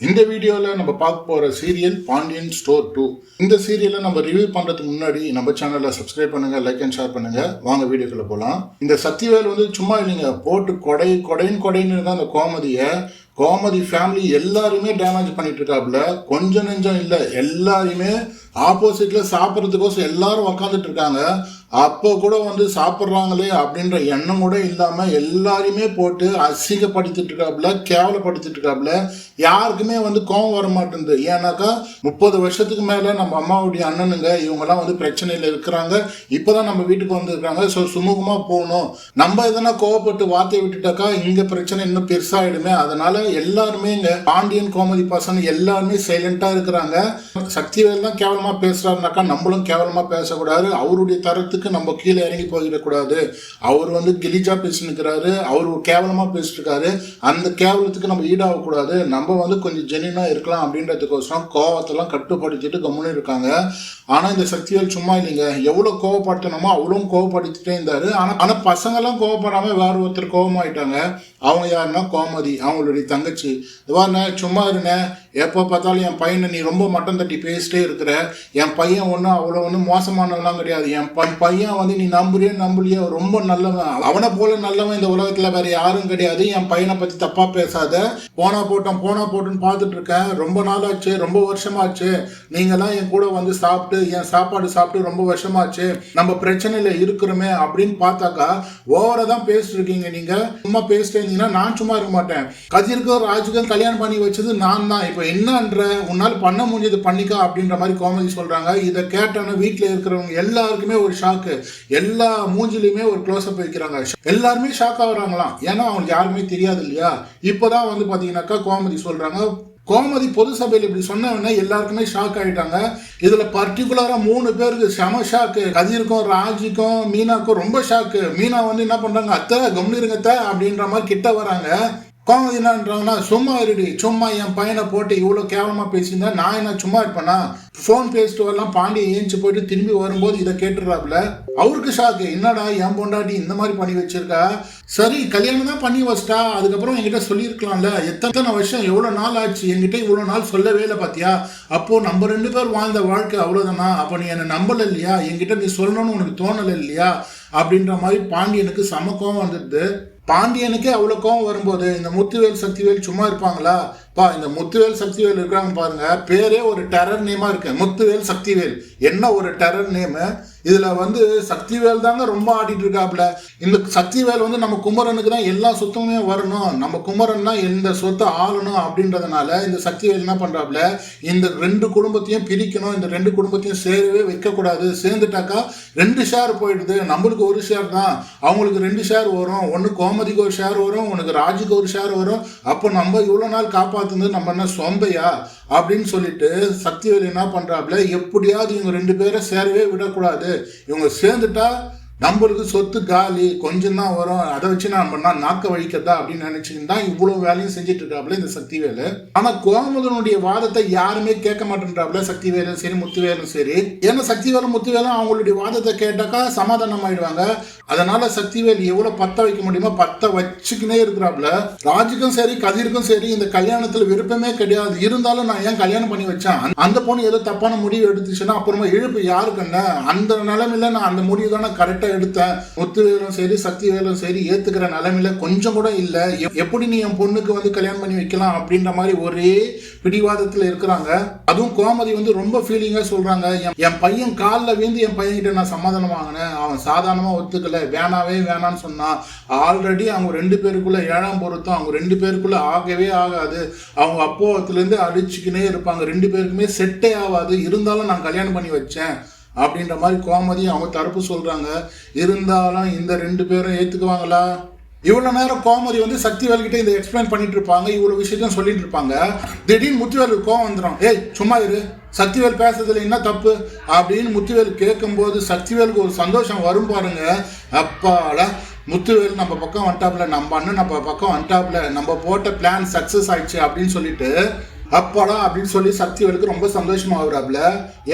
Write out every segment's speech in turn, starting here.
இந்த வீடியோவில் நம்ம பார்க்க போகிற சீரியல் பாண்டியன் ஸ்டோர் 2. இந்த சீரியலை நம்ம ரிவ்யூ பண்ணுறதுக்கு முன்னாடி நம்ம சேனலை சப்ஸ்கிரைப் பண்ணுங்கள், லைக் அண்ட் ஷேர் பண்ணுங்கள். வாங்க வீடியோக்குள்ளே போகலாம். இந்த சக்திவேல் வந்து சும்மா இல்லைங்க, போட்டு கொடைன்னு தான் அந்த கோமதி ஃபேமிலி எல்லாருமே டேமேஜ் பண்ணிட்டு இருக்காப்புல. கொஞ்சம் நெஞ்சம் இல்லை, எல்லாருமே ஆப்போசிட்ல சாப்பிட்றதுக்கோசம் எல்லாரும் உக்காந்துட்டு இருக்காங்க. அப்போ கூட வந்து சாப்பிட்றாங்களே அப்படின்ற எண்ணம் கூட இல்லாம எல்லாருமே போட்டு அசிங்கப்படுத்திட்டு இருக்காப்புல, கேவலப்படுத்திட்டு இருக்காப்புல. யாருக்குமே வந்து கோபம் வர மாட்டேங்குது. ஏன்னாக்கா 30 வருஷத்துக்கு மேல நம்ம அம்மாவுடைய அண்ணனுங்க இவங்கெல்லாம் வந்து பிரச்சனையில இருக்கிறாங்க. இப்பதான் நம்ம வீட்டுக்கு வந்திருக்காங்க. ஸோ சுமூகமா போகணும். நம்ம எதனா கோவப்பட்டு வார்த்தையை விட்டுட்டாக்கா இங்க பிரச்சனை இன்னும் பெருசாயிடுமே. அதனால எல்லாருமே இங்க பாண்டியன் கோமதி பசங்க எல்லாருமே சைலண்டா இருக்கிறாங்க. சக்திவேல் தான் கேவலமா பேசுறாருனாக்கா நம்மளும் கேவலமா பேசக்கூடாது. அவருடைய தரத்துக்கு நம்ம கீழே இறங்கி போயிடக்கூடாது. அவர் வந்து கிலிஜா பேசினுக்கிறாரு, அவரு கேவலமா பேசிருக்காரு. அந்த கேவலத்துக்கு நம்ம ஈடாகக்கூடாது. நம்ம வந்து கொஞ்சம் ஜெனினா இருக்கலாம் அப்படின்றதுக்கோசரம் கோவத்தெல்லாம் கட்டுப்படுத்திட்டு கம்முன்னு இருக்காங்க. ஆனா இந்த சக்திவேல் சும்மா இல்லைங்க, எவ்வளவு கோவப்படுத்தணுமோ அவ்வளவு கோவப்படுத்திட்டே இருந்தாரு. ஆனா பசங்க எல்லாம் கோவப்படாம வேற ஒருத்தர் கோவமாயிட்டாங்க. அவங்க யாருன்னா கோமதி, அவங்களுடைய தங்கச்சி. இதுவாண்ணே சும்மா இருண்ணே, எப்போ பார்த்தாலும் என் பையனை நீ ரொம்ப மட்டம் தட்டி பேசிட்டே இருக்கிற. என் பையன் ஒன்றும் அவ்வளோ ஒன்றும் மோசமானவெல்லாம் கிடையாது. என் பையன் வந்து நீ நம்புறியோ ரொம்ப நல்லவன். அவனை போல நல்லவன் இந்த உலகத்தில் வேற யாரும் கிடையாது. என் பையனை பற்றி தப்பா பேசாத. போனா போட்டுன்னு பார்த்துட்டு இருக்கேன். ரொம்ப நாள் ஆச்சு, ரொம்ப வருஷமாச்சு. நீங்கெல்லாம் என் கூட வந்து சாப்பிட்டு என் சாப்பாடு சாப்பிட்டு ரொம்ப வருஷமாச்சு. நம்ம பிரச்சனையில இருக்கிறோமே அப்படின்னு பார்த்தாக்கா ஓவரா தான் பேசிட்டு இருக்கீங்க. நீங்க சும்மா பேசிட்டே இருந்தீங்கன்னா நான் சும்மா இருக்க மாட்டேன். கதிர்க்கும் ராஜுக்கும் கல்யாணம் பண்ணி வச்சது நான் தான். இப்போ என்னன்ற உன்னால் பண்ண முடிஞ்சது பண்ணிக்கா அப்படின்ற மாதிரி கோமதி சொல்றாங்க. இதை கேட்டான வீட்டில் இருக்கிறவங்க எல்லாருக்குமே ஒரு ஷாக்கு. எல்லா மூஞ்சிலையுமே ஒரு க்ளோஸ்அப் வைக்கிறாங்க. எல்லாருமே ஷாக் ஆகுறாங்களாம். ஏன்னா அவங்களுக்கு யாருமே தெரியாது இல்லையா. இப்போதான் வந்து பாத்தீங்கன்னாக்கா கோமதி சொல்றாங்க. கோமதி பொது சபையில் இப்படி சொன்ன எல்லாருக்குமே ஷாக் ஆயிட்டாங்க. இதுல பர்டிகுலரா 3 பேருக்கு செம ஷாக்கு. கதிருக்கும் ராஜுக்கும் மீனாக்கும் ரொம்ப ஷாக்கு. மீனா வந்து என்ன பண்றாங்க, அத்தை கம்னிருங்க அப்படின்ற மாதிரி கிட்ட வராங்க. கோமதி என்னன்றாங்கன்னா சும்மா இருடி, சும்மா என் பையனை போட்டு இவ்வளோ கேவலமா பேசியிருந்தா நான் என்ன சும்மா இருப்பேனா? ஃபோன் பேசிட்டு வரலாம். பாண்டியை ஏஞ்சி போயிட்டு திரும்பி வரும்போது இதை கேட்டுறாப்புல. அவருக்கு ஷாக்கு, என்னடா என் பொண்டாட்டி இந்த மாதிரி பண்ணி வச்சிருக்கா. சரி கல்யாணம் தான் பண்ணி வச்சிட்டா, அதுக்கப்புறம் என்கிட்ட சொல்லியிருக்கலாம்ல. எத்தனை வருஷம் எவ்வளோ நாள் ஆச்சு, என்கிட்ட இவ்வளோ நாள் சொல்லவே இல்லை பார்த்தியா. அப்போ நம்ம 2 பேர் வாழ்ந்த வாழ்க்கை அவ்வளோதானா? அப்போ நீ என்னை நம்பலை இல்லையா, என்கிட்ட நீ சொல்லணும்னு உனக்கு தோணலை இல்லையா அப்படின்ற மாதிரி பாண்டியனுக்கு சமக்கம் வந்துடுது. பாண்டியனுக்கே அவ்வளோ கோவம் வரும்போது இந்த முத்துவேல் சக்திவேல் சும்மா இருப்பாங்களா? இந்த முத்துவேல் சக்திவேல் இருக்காங்க பாருங்க, பேரே ஒரு டெரர் நேமா இருக்கு. முத்துவேல் சக்திவேல் என்ன ஒரு டெரர் நேமு. இதுல வந்து சக்திவேல் தாங்க ரொம்ப ஆடிட்டு இருக்காப்புல. இந்த சக்திவேல் வந்து நம்ம குமரனுக்கு தான் எல்லா சொத்துமே வரணும், நம்ம குமரன் தான் எந்த சொத்தை ஆளணும் அப்படின்றதுனால இந்த சக்திவேல் என்ன பண்றாப்புல, இந்த 2 குடும்பத்தையும் பிரிக்கணும், இந்த 2 குடும்பத்தையும் சேரவே வைக்கக்கூடாது. சேர்ந்துட்டாக்கா 2 ஷேர் போயிடுது. நம்மளுக்கு 1 ஷேர் தான், அவங்களுக்கு 2 ஷேர் வரும். ஒன்று கோமதிக்கு 1 ஷேர் வரும், உனக்கு ராஜுக்கு 1 ஷேர் வரும். அப்போ நம்ம இவ்வளோ நாள் காப்பாத்து நம்ம என்ன சொம்பையா அப்படின்னு சொல்லிட்டு சக்திவேல் என்ன பண்றாப்புல, எப்படியாவது இவங்க 2 பேரை சேரவே விடக்கூடாது. இவங்க சேர்ந்துட்டா நம்மளுக்கு சொத்து காலி, கொஞ்சம் தான் வரும், அதை வச்சு நம்ம நாக்க வழிக்கதா அப்படின்னு நினைச்சுக்கிட்டு தான் இவ்வளவு வேலையும் செஞ்சுட்டு இருக்காப்புல இந்த சக்திவேலு. ஆனா கோமதனுடைய வாதத்தை யாருமே கேட்க மாட்டேன்றாப்புல, சக்திவேலும் சரி முத்துவேலும் சரி. ஏன்னா சக்திவேலும் முத்துவேலும் அவங்களுடைய வாதத்தை கேட்டாக்கா சமாதானம் ஆயிடுவாங்க. அதனால சக்திவேல் எவ்வளவு பத்த வைக்க முடியுமோ பத்த வச்சுக்கினே இருக்கிறாப்புல. ராஜுக்கும் சரி கதிருக்கும் சரி இந்த கல்யாணத்துல விருப்பமே கிடையாது. இருந்தாலும் நான் ஏன் கல்யாணம் பண்ணி வச்சேன், அந்த பொண்ணு ஏதோ தப்பான முடிவு எடுத்துச்சுன்னா அப்புறமா இழுப்பு யாருக்குன்னு, அந்த நிலைமையில நான் அந்த முடிவு தானே கரெக்டா எடுத்தேன். முத்துவேலும் சரி சக்திவேலும் சரி ஏத்துக்கிற நிலைமையில கொஞ்சம் கூட இல்ல. எப்படி நீ என் பொண்ணுக்கு வந்து கல்யாணம் பண்ணி வைக்கலாம் அப்படின்ற மாதிரி ஒரே பிடிவாதத்துல இருக்கிறாங்க. அதுவும் கோமதி வந்து ரொம்ப ஃபீலிங்கா சொல்றாங்க, என் பையன் காலில் வீழ்ந்து என் பையன் கிட்ட நான் சமாதானம் வாங்கினேன், அவன் சாதாரணமா ஒத்துக்கல, வேணான்னு சொன்னான். ஆல்ரெடி அவங்க 2 பேருக்குள்ள 7ஆம் பொருத்தம், அவங்க 2 பேருக்குள்ள ஆகவே ஆகாது. அவங்க அப்போத்துல இருந்து அடிச்சுக்கினே இருப்பாங்க, 2 பேருக்குமே செட்டே ஆகாது. இருந்தாலும் நான் கல்யாணம் பண்ணி வச்சேன் அப்படின்ற மாதிரி கோமதி அவங்க தரப்பு சொல்றாங்க. இருந்தாலும் இந்த 2 பேரும் ஏத்துக்குவாங்களா? இவ்வளவு நேரம் கோமதி வந்து சக்திவேல் கிட்ட இதை எக்ஸ்பிளைன் பண்ணிட்டு இருப்பாங்க, இவ்வளவு விஷயத்தையும் சொல்லிட்டு இருப்பாங்க. திடீர்னு முத்துவேலுக்கு கோவம் வந்துடும். ஏய் சும்மா இரு, சக்திவேல் பேசுறதுல என்ன தப்பு அப்படின்னு முத்துவேல் கேட்கும் போது சக்திவேலுக்கு ஒரு சந்தோஷம் வரும் பாருங்க. அப்பாடா, முத்துவேல் நம்ம பக்கம் வந்துட்டாப்ல, நம்ம அண்ணன் நம்ம பக்கம் வந்துட்டாப்ல, நம்ம போட்ட பிளான் சக்சஸ் ஆயிடுச்சு அப்படின்னு சொல்லிட்டு அப்பாடா அப்படின்னு சொல்லி சக்திவேலுக்கு ரொம்ப சந்தோஷமா ஆகுறாப்புல.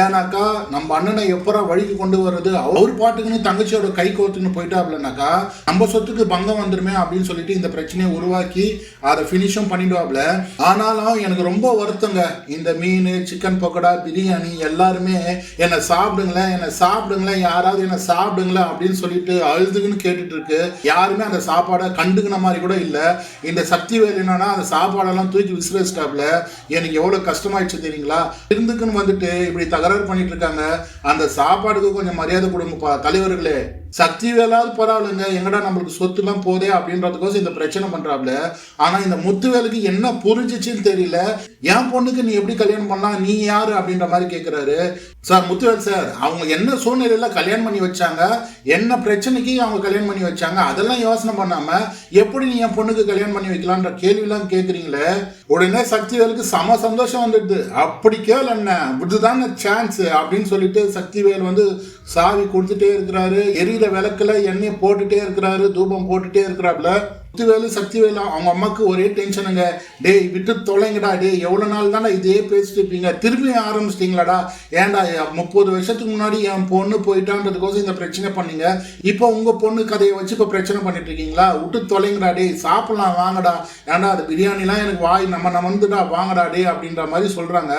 ஏன்னாக்கா நம்ம அண்ணனை எப்பரா வழிக்கு கொண்டு வர்றது, அவர் பாட்டுக்குன்னு தங்கச்சியோட கை கோத்துன்னு போயிட்டாப்லனாக்கா நம்ம சொத்துக்கு பங்கம் வந்துருமே அப்படின்னு சொல்லிட்டு இந்த பிரச்சனையை உருவாக்கி அதை ஃபினிஷும் பண்ணிடுவாப்ல. ஆனாலும் எனக்கு ரொம்ப வருத்தங்க, இந்த மீன், சிக்கன் பக்கோடா, பிரியாணி எல்லாருமே என்னை சாப்பிடுங்களேன் யாராவது என்னை சாப்பிடுங்களேன் அப்படின்னு சொல்லிட்டு அழுதுக்குன்னு கேட்டுட்டு இருக்கு. யாருமே அந்த சாப்பாடை கண்டுக்கின மாதிரி கூட இல்லை. இந்த சக்திவேல் என்னன்னா அந்த சாப்பாடெல்லாம் தூக்கி விசிறிச்சிட்டாப்ல. எனக்கு எவ்வளவு கஷ்டமாயிடுச்சு தெரியுங்களா? இருந்துக்குன்னு வந்துட்டு இப்படி தகராறு பண்ணிட்டு இருக்காங்க. அந்த சாப்பாடுக்கு கொஞ்சம் மரியாதை கொடுங்கப்பா தலைவர்களே. சக்திவேலாவது பரவாயில்லைங்க, எங்கடா நம்மளுக்கு சொத்து எல்லாம் போதே அப்படின்றதுக்கோசம் இந்த பிரச்சனை பண்றாப்ல. ஆனா இந்த முத்துவேலுக்கு என்ன புரிஞ்சிச்சுன்னு தெரியல. என் பொண்ணுக்கு நீ எப்படி கல்யாணம் பண்ணலாம், நீ யாரு அப்படின்ற மாதிரி கேட்கிறாரு. சார் முத்துவேல் சார், அவங்க என்ன சூழ்நிலையில கல்யாணம் பண்ணி வச்சாங்க, என்ன பிரச்சனைக்கு அவங்க கல்யாணம் பண்ணி வச்சாங்க, அதெல்லாம் யோசனை பண்ணாம எப்படி நீ என் பொண்ணுக்கு கல்யாணம் பண்ணி வைக்கலான்ற கேள்வி எல்லாம் கேட்குறீங்களே. உடனே சக்திவேலுக்கு சம சந்தோஷம் வந்துடுது. அப்படி கேள் என்ன, இதுதான் சான்ஸ் அப்படின்னு சொல்லிட்டு சக்திவேல் வந்து சாவி கொடுத்துட்டே இருக்கிறாரு. எரியிற விளக்குல எண்ணெய் போட்டுட்டே இருக்கிறாரு, தூபம் போட்டுட்டே இருக்கிறாப்ல. முத்துவேலு சக்திவேலு அவங்க அம்மாக்கு ஒரே டென்ஷனுங்க. டேய் விட்டு தொலைங்கடா, டே எவ்வளவு நாள் தானே இதே பேசிட்டு இருப்பீங்க, திரும்பி ஆரம்பிச்சிட்டீங்களாடா, ஏன்டா 30 வருஷத்துக்கு முன்னாடி என் பொண்ணு போயிட்டான்றதுக்கோசம் இந்த பிரச்சனை பண்ணீங்க, இப்போ உங்க பொண்ணு கதையை வச்சு இப்போ பிரச்சனை பண்ணிட்டு இருக்கீங்களா, விட்டு தொலைங்கடா டே, சாப்பிடலாம் வாங்கடா, ஏன்டா அது பிரியாணிலாம் எனக்கு வாய் நம்ம வந்துடா வாங்கடா டே அப்படின்ற மாதிரி சொல்றாங்க.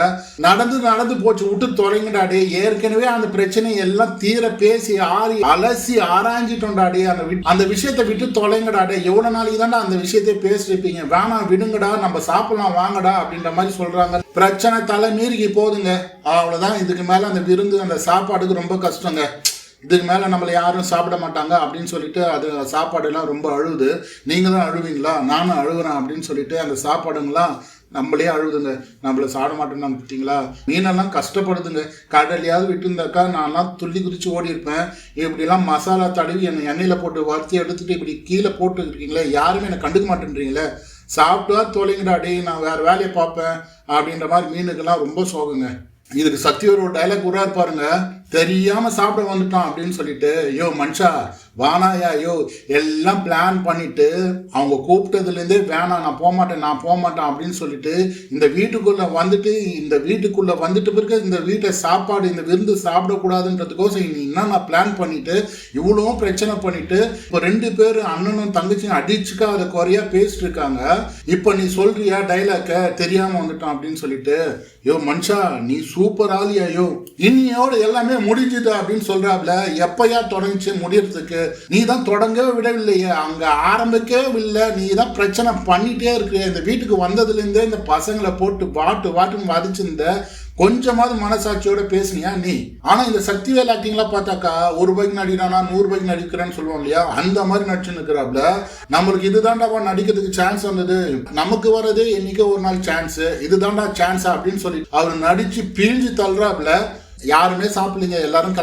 நடந்து போச்சு, விட்டு தொலைங்கடா டே, ஏற்கனவே அந்த பிரச்சனை எல்லாம் தீர பேசி ஆறி அலசி ஆராய்ஞ்சிட்டோம்டா டே, அந்த விஷயத்தை விட்டு தொலைங்கடா டே, எவ்வளவு தாண்டா அந்த விஷயத்தை பேசிருப்பீங்க, வேணாம் விடுங்கடா, நம்ம சாப்பிடலாம் வாங்கடா அப்படின்ற மாதிரி சொல்றாங்க. பிரச்சனை தலை மீறி போதுங்க, அவ்வளவுதான். இதுக்கு மேல அந்த விருந்து அந்த சாப்பாடுக்கு ரொம்ப கஷ்டங்க. இதுக்கு மேல நம்மளை யாரும் சாப்பிட மாட்டாங்க அப்படின்னு சொல்லிட்டு அது சாப்பாடு எல்லாம் ரொம்ப அழுகுது. நீங்க தான் அழுவீங்களா, நானும் அழுகுறேன் அப்படின்னு சொல்லிட்டு அந்த சாப்பாடுங்களாம் நம்மளே அழுதுங்க. நம்மள சாப்பிட மாட்டோம்னு பார்த்தீங்களா, மீனெல்லாம் கஷ்டப்படுதுங்க. கடலையாவது விட்டு இருந்தாக்கா நான்லாம் துள்ளி குதிச்சு ஓடி இருப்பேன். இப்படிலாம் மசாலா தடவி என்னை எண்ணெயில் போட்டு வறுத்தி எடுத்துட்டு இப்படி கீழே போட்டு இருக்கீங்களே, யாருமே என்னை கண்டுக்க மாட்டேன்றீங்களே, சாப்பிட்டா தொலைங்கடா டே, நான் வேற வேலையை பார்ப்பேன் அப்படின்ற மாதிரி மீனுக்கெல்லாம் ரொம்ப சோகங்க. இதுக்கு சக்திவேல் ஒரு டைலாக் கூட இருப்பாருங்க, தெரியாம சாப்பிட வந்துட்டான் அப்படின்னு சொல்லிட்டு, யோ மனுஷா வானாயா, யோ எல்லாம் பிளான் பண்ணிட்டு அவங்க கூப்பிட்டதுலேருந்தே வேணாம் நான் போக மாட்டேன் அப்படின்னு சொல்லிட்டு இந்த வீட்டுக்குள்ள வந்துட்டு பிறகு இந்த வீட்டை சாப்பாடு இந்த விருந்து சாப்பிடக்கூடாதுன்றதுக்கோசம் என்னென்ன பிளான் பண்ணிட்டு இவ்வளவும் பிரச்சனை பண்ணிட்டு இப்போ 2 பேர் அண்ணனும் தங்கச்சியும் அடிச்சுக்கா அதை குறையா பேசிட்டு இருக்காங்க. இப்போ நீ சொல்றியா டைலாக்க தெரியாம வந்துட்டான் அப்படின்னு சொல்லிட்டு, யோ மனுஷா நீ சூப்பர் ஆலியா, யோ இன்னையோட எல்லாமே முடிஞ்சுது அப்படின்னு சொல்றாப்ல. எப்பயா தொடங்கிச்சு முடியறதுக்கு, நீ தான் தொடங்கவே விடவில்லையே, அங்க ஆரம்பிக்கவே இல்லை, நீ தான் பிரச்சனை பண்ணிட்டே இருக்க. இந்த வீட்டுக்கு வந்ததுல இருந்தே இந்த பசங்களை போட்டு வாட்டுன்னு வதிச்சிருந்த, கொஞ்சமாவது மனசாட்சியோட பேசுனியா நீ? ஆனா இந்த சக்திவேல் ஆக்டிங்லாம் பார்த்தாக்கா 1 ரூபாய்க்கு நடிக்கிறானா 100 ரூபாய்க்கு நடிக்கிறேன்னு சொல்லுவோம் இல்லையா, அந்த மாதிரி நடிச்சு நிற்கிறாப்ல. நம்மளுக்கு இதுதான்டா நடிக்கிறதுக்கு சான்ஸ் வந்தது, நமக்கு வர்றது என்னைக்கோ ஒரு நாள் சான்ஸ், இதுதான்டா சான்ஸ் அப்படின்னு சொல்லி அவர் நடிச்சு பிழிஞ்சு தள்ளுறாப்ல. யாருமே சாப்பிடலீங்க, எல்லாரும்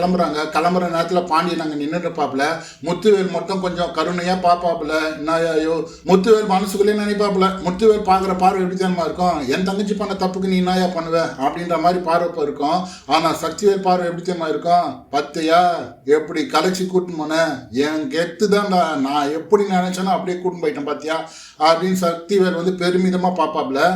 கிளம்புற நேரத்தில் பாண்டியன் அங்கே நின்றுட்டு பாப்புல. முத்துவேல் மட்டும் கொஞ்சம் கருணையா பாப்பாப்புல. ஐயோ முத்துவேல் மனசுக்குள்ளே நினைப்பாப்புல, முத்துவேல் பார்க்குற பார்வை எப்படி தெரியுமா இருக்கும், என் தங்கச்சி பண்ண தப்புக்கு நீ நாயா பண்ணுவ அப்படின்ற மாதிரி பார்வை இருக்கும். ஆனால் சக்திவேல் பார்வை எப்படி தெரியுமா இருக்கும், பத்தையா எப்படி கலைச்சி கூட்டின்னு போனேன், என் கெத்து தான்டா, நான் எப்படி நினைச்சேனோ அப்படியே கூட்டின்னு போயிட்டேன் பார்த்தியா அப்படின்னு சக்திவேல் வந்து பெருமிதமாக பார்ப்பாப்புல.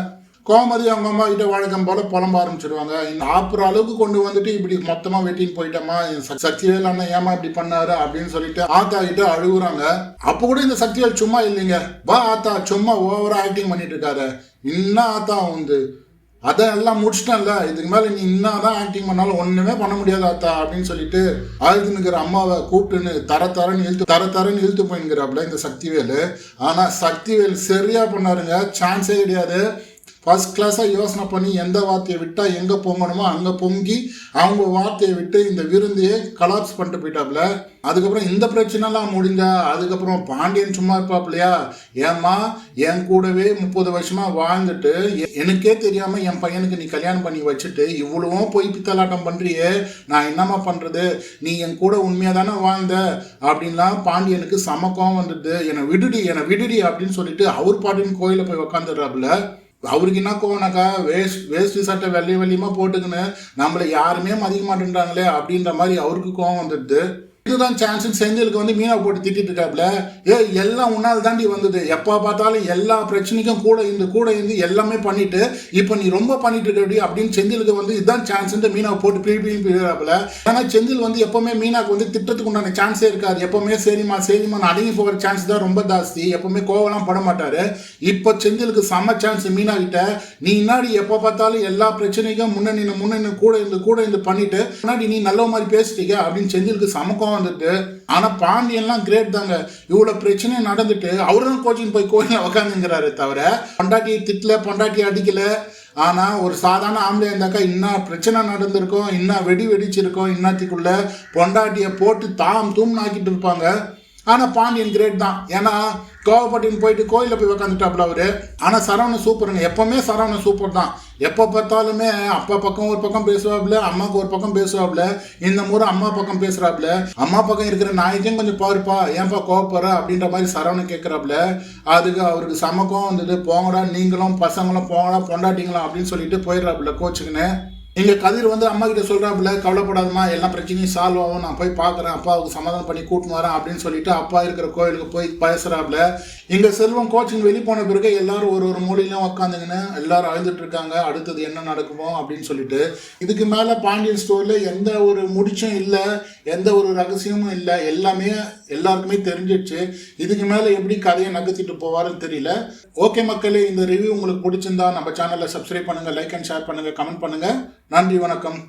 கோமதி அவங்க அம்மா கிட்ட வழக்கம் போல புலம்ப ஆரம்பிச்சிடுவாங்க. சாப்பிட்ற அளவுக்கு கொண்டு வந்துட்டு இப்படி மொத்தமா வெட்டின்னு போயிட்டோமா, சக்திவேல் அண்ணன் ஏமா இப்படி பண்ணாரு அப்படின்னு சொல்லிட்டு ஆத்தா கிட்ட அழுகுறாங்க. அப்ப கூட இந்த சக்திவேல் சும்மா இல்லைங்க, வா ஆத்தா சும்மா ஓவரா ஆக்டிங் பண்ணிட்டு இருக்காரு, இன்னும் ஆத்தா வந்து அதெல்லாம் முடிச்சிட்டேன்ல, இதுக்கு மேல நீ என்னதான் ஆக்டிங் பண்ணாலும் ஒண்ணுமே பண்ண முடியாது ஆத்தா அப்படின்னு சொல்லிட்டு அழுதுனுக்கிற அம்மாவை கூப்பிட்டுன்னு தரன்னு இழுத்து போயின்னுங்கிறாப்புல இந்த சக்திவேல். ஆனா சக்திவேல் சரியா பண்ணாருங்க, சான்ஸே கிடையாது. ஃபர்ஸ்ட் கிளாஸாக யோசனை பண்ணி எந்த வார்த்தையை விட்டால் எங்கே பொங்கணுமோ அங்கே பொங்கி அவங்க வார்த்தையை விட்டு இந்த விருந்தையே கலாப்ஸ் பண்ணிட்டு போயிட்டாப்புல. அதுக்கப்புறம் இந்த பிரச்சனைலாம் முடிஞ்சா அதுக்கப்புறம் பாண்டியன் சும்மா இருப்பாப்புலையா, ஏம்மா என் கூடவே 30 வருஷமா வாழ்ந்துட்டு எனக்கே தெரியாம என் பையனுக்கு நீ கல்யாணம் பண்ணி வச்சுட்டு இவ்வளவும் போய் பித்தலாட்டம் பண்றியே, நான் என்னம்மா பண்றது, நீ என் கூட உண்மையா தானே வாழ்ந்த அப்படின்லாம் பாண்டியனுக்கு சமக்கம் வந்துடுது. என்னை விடுடி அப்படின்னு சொல்லிட்டு அவர் பாட்டின் கோயில போய் உக்காந்துடுறாப்புல. அவருக்கு என்ன கோவனாக்கா, வேஸ்ட் சட்டை வெள்ளையமா போட்டுக்கின்னு நம்மளை யாருமே மதிக்க மாட்டேன்றாங்களே அப்படின்ற மாதிரி அவருக்கு கோவம் வந்துடுது. இதுதான் சான்ஸ் செந்திலுக்கு வந்து மீனா போட்டு திட்டிட்டு இருக்காப்ல. எல்லாம் உன்னால் தாண்டி வந்தது, எப்போ பார்த்தாலும் எல்லா பிரச்சனைக்கும் கூட இருந்து எல்லாமே பண்ணிட்டு இப்போ நீ ரொம்ப பண்ணிட்டு இருக்க அப்படின்னு செந்திலுக்கு வந்து இதுதான் சான்ஸ் மீனாவை போட்டு பிரிப்பிடுறாப்புல. ஏன்னா செந்தில் வந்து எப்பவுமே மீனாக்கு வந்து திட்டத்துக்கு உண்டான சான்ஸே இருக்காது. எப்பவுமே சரிமா அடங்கி போகிற சான்ஸ் தான் ரொம்ப ஜாஸ்தி. எப்பவுமே கோவலாம் பட மாட்டாரு. இப்போ செந்திலுக்கு செம்ம சான்ஸ் மீனா கிட்ட. நீ முன்னாடி எப்போ பார்த்தாலும் எல்லா பிரச்சனைக்கும் முன்ன நின்று கூட இருந்து பண்ணிட்டு முன்னாடி நீ நல்ல மாதிரி பேசிட்டீங்க அப்படின்னு செந்திலுக்கு சமக்கம் வந்துட்டு. ஆனா பாண்டியன்லாம் கிரேட் தாங்க. இவ்வளவு பிரச்சனை நடந்துட்டு அவரும் கோச்சிங் போய் கோயில உக்காந்துங்கிறாரு தவிர பொண்டாட்டியை திட்டல, பொண்டாட்டியை அடிக்கல. ஆனா ஒரு சாதாரண ஆம்பளை இருந்தாக்கா இன்னும் பிரச்சனை நடந்திருக்கும், இன்னும் வெடிச்சிருக்கும், இன்னத்துக்குள்ள பொண்டாட்டியை போட்டு தூம் ஆக்கிட்டு இருப்பாங்க. ஆனா பாண்டியன் கிரேட் தான். ஏன்னா கோவப்பட்டின்னு போயிட்டு கோயிலில் போய் உக்காந்துட்டாப்புல அவரு. ஆனா சரவணன் சூப்பருங்க. எப்பவுமே சரவணன் சூப்பர் தான். எப்போ பார்த்தாலுமே அப்பா பக்கம் ஒரு பக்கம் பேசுவாப்புல, அம்மாவுக்கு ஒரு பக்கம் பேசுவாப்புல. இந்த முறை அம்மா பக்கம் பேசுறாப்புல. அம்மா பக்கம் இருக்கிற நாய்க்கும் கொஞ்சம் பாருப்பா, ஏன்பா கோவப்படுற அப்படின்ற மாதிரி சரவணன் கேட்கிறாப்புல. அதுக்கு அவருக்கு சமக்கம் வந்தது. போங்கடா நீங்களும் பசங்களும் போங்கடா பொண்டாட்டிங்களா அப்படின்னு சொல்லிட்டு போயிடுறாப்புல கோச்சுக்குன்னு. இங்கே கதிர் வந்து அம்மா கிட்ட சொல்கிறாப்புல, கவலைப்படாதம்மா எல்லா பிரச்சனையும் சால்வ் ஆகும், நான் போய் பார்க்குறேன், அப்பாவுக்கு சமாதானம் பண்ணி கூட்டின்னு வரேன் அப்படின்னு சொல்லிட்டு அப்பா இருக்கிற கோயிலுக்கு போய் பேசுகிறாப்புல. இங்கே செல்வம் கோச்சிங் வெளியே போன பிறகு எல்லாரும் ஒரு மூலையிலும் உட்காந்துங்கன்னு எல்லாரும் அழுதுட்டு இருக்காங்க. அடுத்தது என்ன நடக்குமோ அப்படின்னு சொல்லிட்டு. இதுக்கு மேலே பாண்டியன் ஸ்டோரில் எந்த ஒரு முடிச்சும் இல்லை, எந்த ஒரு ரகசியமும் இல்லை. எல்லாமே எல்லாருக்குமே தெரிஞ்சிடுச்சு. இதுக்கு மேலே எப்படி கதையை நகர்த்திட்டு போவாருன்னு தெரியல. ஓகே மக்களே, இந்த ரிவ்யூ உங்களுக்கு பிடிச்சிருந்தா நம்ம சேனலை சப்ஸ்கிரைப் பண்ணுங்கள், லைக் அண்ட் ஷேர் பண்ணுங்கள், கமெண்ட் பண்ணுங்கள். நன்றி, வணக்கம்.